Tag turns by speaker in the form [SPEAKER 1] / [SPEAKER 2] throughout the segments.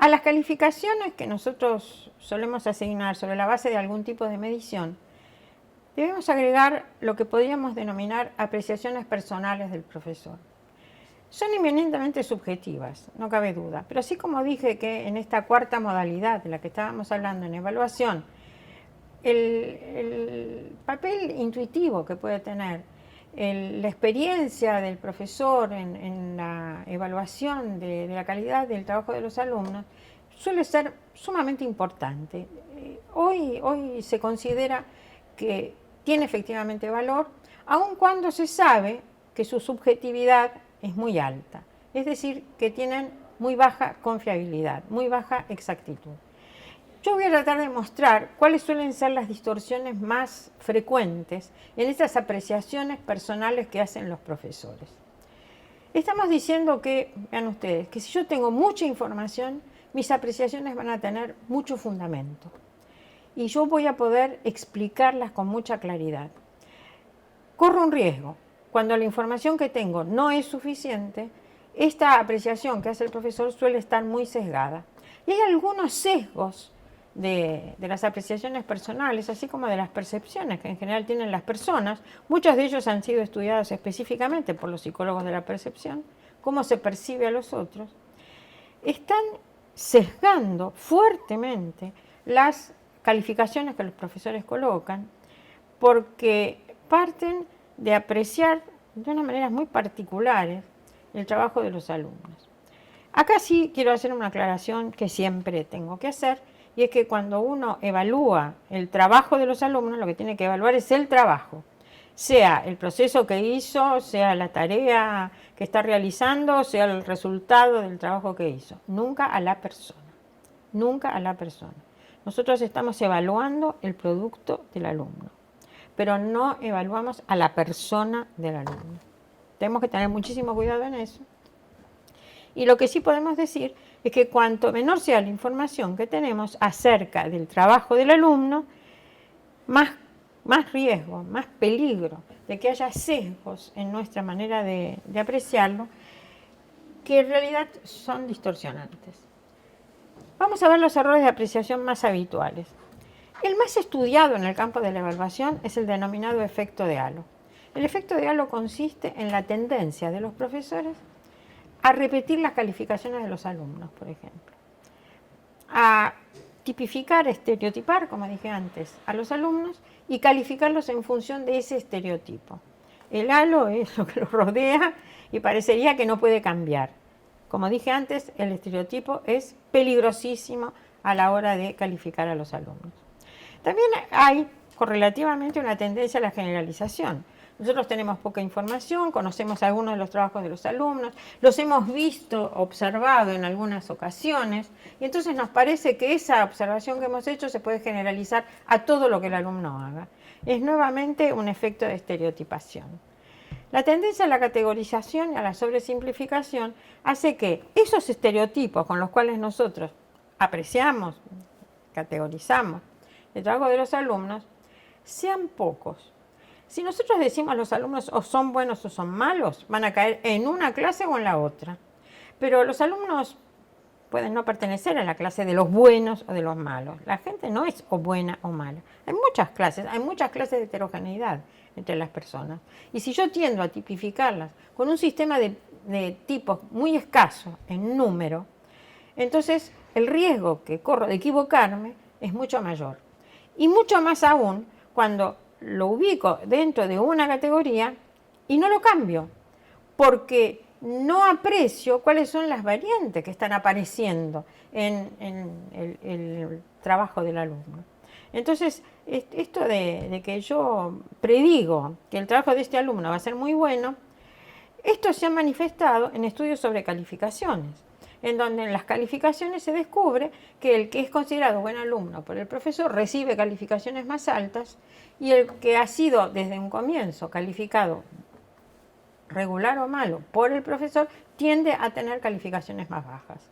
[SPEAKER 1] A las calificaciones que nosotros solemos asignar sobre la base de algún tipo de medición, debemos agregar lo que podríamos denominar apreciaciones personales del profesor. Son eminentemente subjetivas, no cabe duda, pero así como dije que en esta cuarta modalidad de la que estábamos hablando en evaluación, el papel intuitivo que puede tener la experiencia del profesor en la evaluación de la calidad del trabajo de los alumnos suele ser sumamente importante. Hoy se considera que tiene efectivamente valor, aun cuando se sabe que su subjetividad es muy alta, es decir, que tienen muy baja confiabilidad, muy baja exactitud. Yo voy a tratar de mostrar cuáles suelen ser las distorsiones más frecuentes en estas apreciaciones personales que hacen los profesores. Estamos diciendo que, vean ustedes, que si yo tengo mucha información, mis apreciaciones van a tener mucho fundamento y yo voy a poder explicarlas con mucha claridad. Corro un riesgo. Cuando la información que tengo no es suficiente, esta apreciación que hace el profesor suele estar muy sesgada. Y hay algunos sesgos de las apreciaciones personales, así como de las percepciones que en general tienen las personas. Muchos de ellos han sido estudiados específicamente por los psicólogos de la percepción, cómo se percibe a los otros. Están sesgando fuertemente las calificaciones que los profesores colocan, porque parten de apreciar de unas maneras muy particulares el trabajo de los alumnos. Acá sí quiero hacer una aclaración que siempre tengo que hacer, y es que cuando uno evalúa el trabajo de los alumnos, lo que tiene que evaluar es el trabajo, sea el proceso que hizo, sea la tarea que está realizando, sea el resultado del trabajo que hizo, nunca a la persona, nunca a la persona. Nosotros estamos evaluando el producto del alumno, pero no evaluamos a la persona del alumno. Tenemos que tener muchísimo cuidado en eso. Y lo que sí podemos decir es que cuanto menor sea la información que tenemos acerca del trabajo del alumno, más riesgo, más peligro de que haya sesgos en nuestra manera de apreciarlo, que en realidad son distorsionantes. Vamos a ver los errores de apreciación más habituales. El más estudiado en el campo de la evaluación es el denominado efecto de halo. El efecto de halo consiste en la tendencia de los profesores a repetir las calificaciones de los alumnos, por ejemplo, a tipificar, estereotipar, como dije antes, a los alumnos y calificarlos en función de ese estereotipo. El halo es lo que los rodea y parecería que no puede cambiar. Como dije antes, el estereotipo es peligrosísimo a la hora de calificar a los alumnos. También hay correlativamente una tendencia a la generalización. Nosotros tenemos poca información, conocemos algunos de los trabajos de los alumnos, los hemos visto, observado en algunas ocasiones, y entonces nos parece que esa observación que hemos hecho se puede generalizar a todo lo que el alumno haga. Es nuevamente un efecto de estereotipación. La tendencia a la categorización y a la sobresimplificación hace que esos estereotipos con los cuales nosotros apreciamos, categorizamos el trabajo de los alumnos, sean pocos. Si nosotros decimos los alumnos o son buenos o son malos, van a caer en una clase o en la otra. Pero los alumnos pueden no pertenecer a la clase de los buenos o de los malos. La gente no es o buena o mala. Hay muchas clases de heterogeneidad entre las personas. Y si yo tiendo a tipificarlas con un sistema de tipos muy escaso en número, entonces el riesgo que corro de equivocarme es mucho mayor. Y mucho más aún cuando lo ubico dentro de una categoría y no lo cambio, porque no aprecio cuáles son las variantes que están apareciendo en el trabajo del alumno. Entonces, esto de que yo predigo que el trabajo de este alumno va a ser muy bueno, esto se ha manifestado en estudios sobre calificaciones, en donde en las calificaciones se descubre que el que es considerado buen alumno por el profesor recibe calificaciones más altas y el que ha sido desde un comienzo calificado regular o malo por el profesor tiende a tener calificaciones más bajas.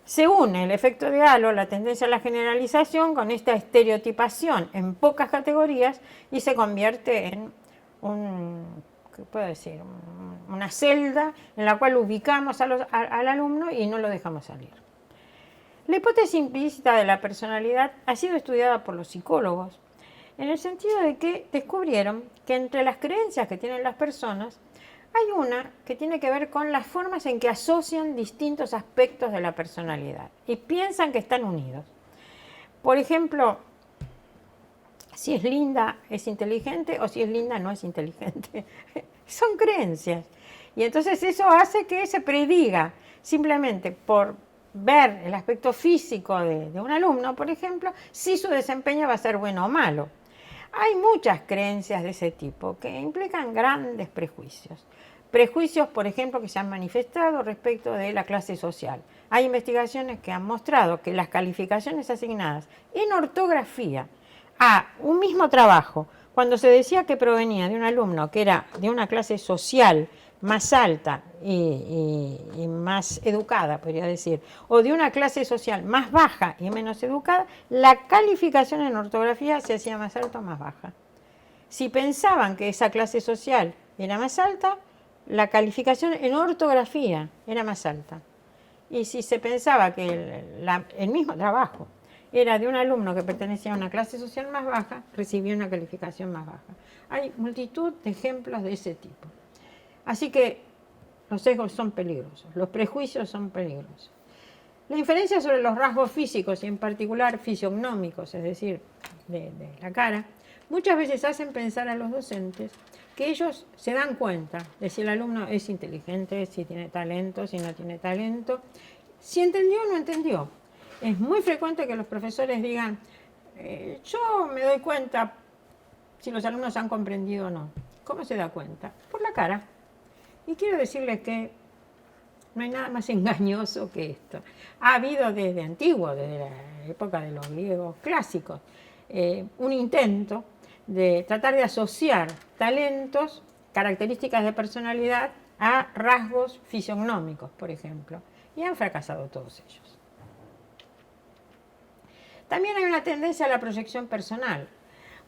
[SPEAKER 1] Se une el efecto de halo, la tendencia a la generalización, con esta estereotipación en pocas categorías y se convierte en ¿qué puedo decir? Una celda en la cual ubicamos al alumno y no lo dejamos salir. La hipótesis implícita de la personalidad ha sido estudiada por los psicólogos, en el sentido de que descubrieron que entre las creencias que tienen las personas hay una que tiene que ver con las formas en que asocian distintos aspectos de la personalidad y piensan que están unidos. Por ejemplo, si es linda es inteligente o si es linda no es inteligente. Son creencias. Y entonces eso hace que se prediga simplemente por ver el aspecto físico de un alumno, por ejemplo, si su desempeño va a ser bueno o malo. Hay muchas creencias de ese tipo que implican grandes prejuicios. Prejuicios, por ejemplo, que se han manifestado respecto de la clase social. Hay investigaciones que han mostrado que las calificaciones asignadas en ortografía a un mismo trabajo, cuando se decía que provenía de un alumno que era de una clase social más alta y más educada, podría decir, o de una clase social más baja y menos educada, la calificación en ortografía se hacía más alta o más baja. Si pensaban que esa clase social era más alta, la calificación en ortografía era más alta. Y si se pensaba que el mismo trabajo era de un alumno que pertenecía a una clase social más baja, recibía una calificación más baja. Hay multitud de ejemplos de ese tipo. Así que los sesgos son peligrosos, los prejuicios son peligrosos. La inferencia sobre los rasgos físicos y en particular fisiognómicos, es decir, de la cara, muchas veces hacen pensar a los docentes que ellos se dan cuenta de si el alumno es inteligente, si tiene talento, si no tiene talento, si entendió o no entendió. Es muy frecuente que los profesores digan, yo me doy cuenta si los alumnos han comprendido o no. ¿Cómo se da cuenta? Por la cara. Y quiero decirles que no hay nada más engañoso que esto. Ha habido desde antiguo, desde la época de los griegos clásicos, un intento de tratar de asociar talentos, características de personalidad, a rasgos fisiognómicos, por ejemplo. Y han fracasado todos ellos. También hay una tendencia a la proyección personal,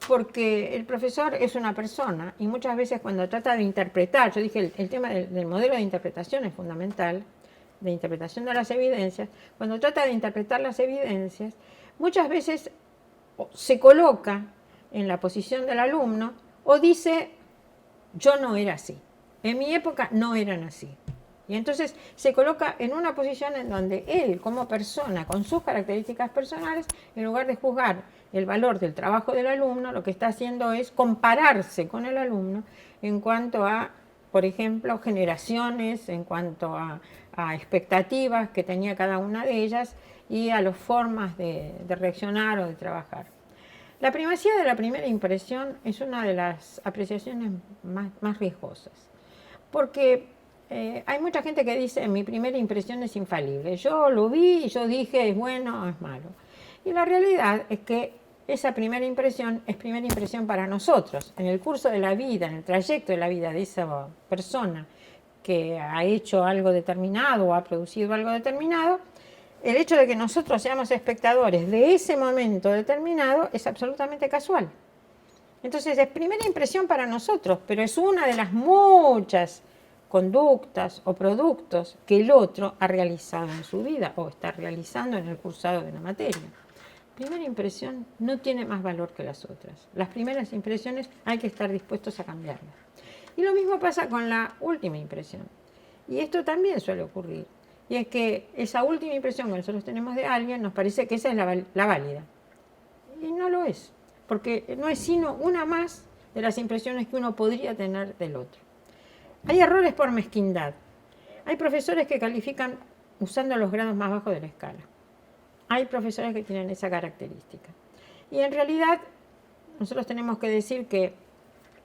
[SPEAKER 1] porque el profesor es una persona y muchas veces cuando trata de interpretar, yo dije el tema del modelo de interpretación es fundamental, de interpretación de las evidencias, cuando trata de interpretar las evidencias, muchas veces se coloca en la posición del alumno o dice, yo no era así, en mi época no eran así. Y entonces se coloca en una posición en donde él, como persona, con sus características personales, en lugar de juzgar el valor del trabajo del alumno, lo que está haciendo es compararse con el alumno en cuanto a, por ejemplo, generaciones, en cuanto a expectativas que tenía cada una de ellas y a las formas de reaccionar o de trabajar. La primacía de la primera impresión es una de las apreciaciones más riesgosas, porque hay mucha gente que dice, mi primera impresión es infalible. Yo lo vi y yo dije, es bueno o es malo. Y la realidad es que esa primera impresión es primera impresión para nosotros. En el curso de la vida, en el trayecto de la vida de esa persona que ha hecho algo determinado o ha producido algo determinado, el hecho de que nosotros seamos espectadores de ese momento determinado es absolutamente casual. Entonces es primera impresión para nosotros, pero es una de las muchas conductas o productos que el otro ha realizado en su vida o está realizando en el cursado de una materia. Primera impresión no tiene más valor que las otras. Las primeras impresiones hay que estar dispuestos a cambiarlas. Y lo mismo pasa con la última impresión. Y esto también suele ocurrir. Y es que esa última impresión que nosotros tenemos de alguien nos parece que esa es la válida. Y no lo es, porque no es sino una más de las impresiones que uno podría tener del otro. Hay errores por mezquindad. Hay profesores que califican usando los grados más bajos de la escala. Hay profesores que tienen esa característica. Y en realidad nosotros tenemos que decir que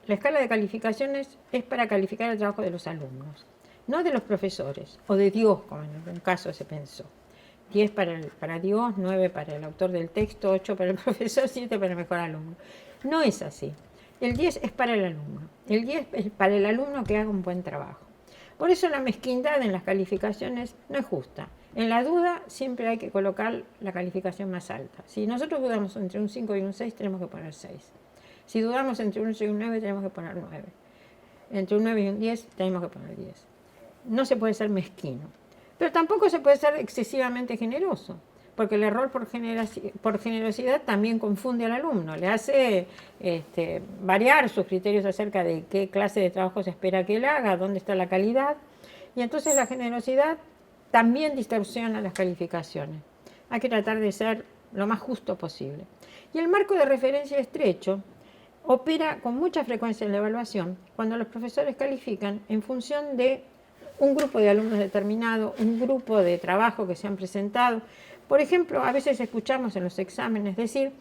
[SPEAKER 1] la escala de calificaciones es para calificar el trabajo de los alumnos, no de los profesores, o de Dios, como en algún caso se pensó. 10 para Dios, 9 para el autor del texto, 8 para el profesor, 7 para el mejor alumno. No es así. El 10 es para el alumno. El 10 es para el alumno que haga un buen trabajo. Por eso la mezquindad en las calificaciones no es justa. En la duda siempre hay que colocar la calificación más alta. Si nosotros dudamos entre un 5 y un 6, tenemos que poner 6. Si dudamos entre un 8 y un 9, tenemos que poner 9. Entre un 9 y un 10, tenemos que poner 10. No se puede ser mezquino. Pero tampoco se puede ser excesivamente generoso. porque el error por generosidad también confunde al alumno, le hace variar sus criterios acerca de qué clase de trabajo se espera que él haga, dónde está la calidad, y entonces la generosidad también distorsiona las calificaciones. Hay que tratar de ser lo más justo posible. Y el marco de referencia estrecho opera con mucha frecuencia en la evaluación cuando los profesores califican en función de un grupo de alumnos determinado, un grupo de trabajo que se han presentado. Por ejemplo, a veces escuchamos en los exámenes decir,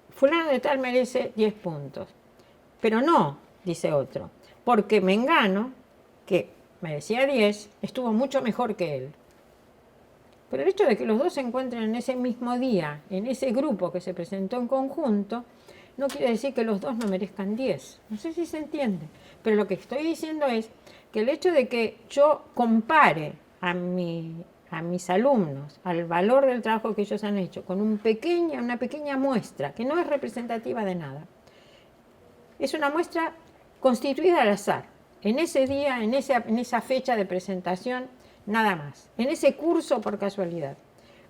[SPEAKER 1] fulano de tal merece 10 puntos, pero no, dice otro, porque Mengano, que merecía 10, estuvo mucho mejor que él. Pero el hecho de que los dos se encuentren en ese mismo día, en ese grupo que se presentó en conjunto, no quiere decir que los dos no merezcan 10. No sé si se entiende. Pero lo que estoy diciendo es que el hecho de que yo compare a mis alumnos, al valor del trabajo que ellos han hecho, con una pequeña muestra, que no es representativa de nada, es una muestra constituida al azar, en ese día, en esa fecha de presentación, nada más, en ese curso por casualidad.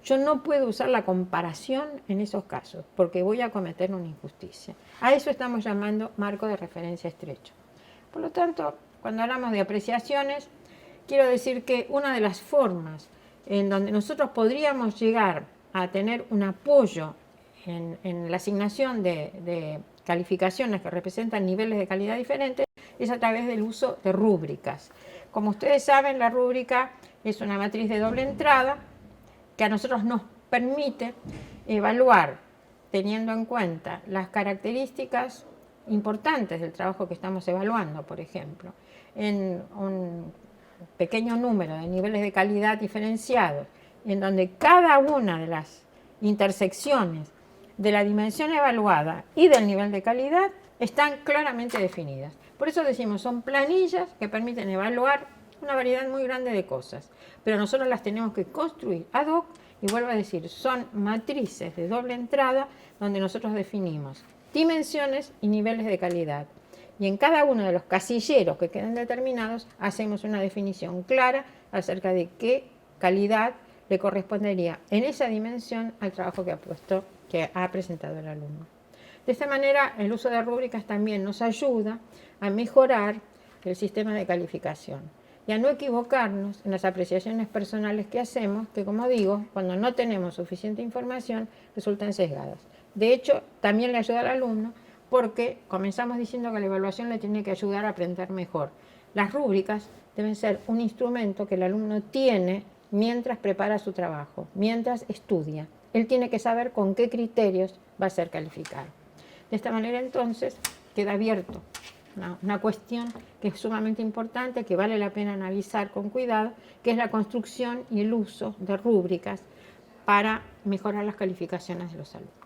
[SPEAKER 1] Yo no puedo usar la comparación en esos casos, porque voy a cometer una injusticia. A eso estamos llamando marco de referencia estrecho. Por lo tanto, cuando hablamos de apreciaciones, quiero decir que una de las formas en donde nosotros podríamos llegar a tener un apoyo en la asignación de calificaciones que representan niveles de calidad diferentes es a través del uso de rúbricas. Como ustedes saben, la rúbrica es una matriz de doble entrada que a nosotros nos permite evaluar, teniendo en cuenta las características importantes del trabajo que estamos evaluando, por ejemplo, en un pequeño número de niveles de calidad diferenciados, en donde cada una de las intersecciones de la dimensión evaluada y del nivel de calidad están claramente definidas. Por eso decimos, son planillas que permiten evaluar una variedad muy grande de cosas, pero nosotros las tenemos que construir ad hoc y vuelvo a decir, son matrices de doble entrada donde nosotros definimos dimensiones y niveles de calidad. Y en cada uno de los casilleros que queden determinados hacemos una definición clara acerca de qué calidad le correspondería en esa dimensión al trabajo que ha presentado el alumno. De esta manera, el uso de rúbricas también nos ayuda a mejorar el sistema de calificación y a no equivocarnos en las apreciaciones personales que hacemos, que como digo, cuando no tenemos suficiente información, resultan sesgadas. De hecho, también le ayuda al alumno porque comenzamos diciendo que la evaluación le tiene que ayudar a aprender mejor. Las rúbricas deben ser un instrumento que el alumno tiene mientras prepara su trabajo, mientras estudia. Él tiene que saber con qué criterios va a ser calificado. De esta manera, entonces, queda abierto una cuestión que es sumamente importante, que vale la pena analizar con cuidado, que es la construcción y el uso de rúbricas para mejorar las calificaciones de los alumnos.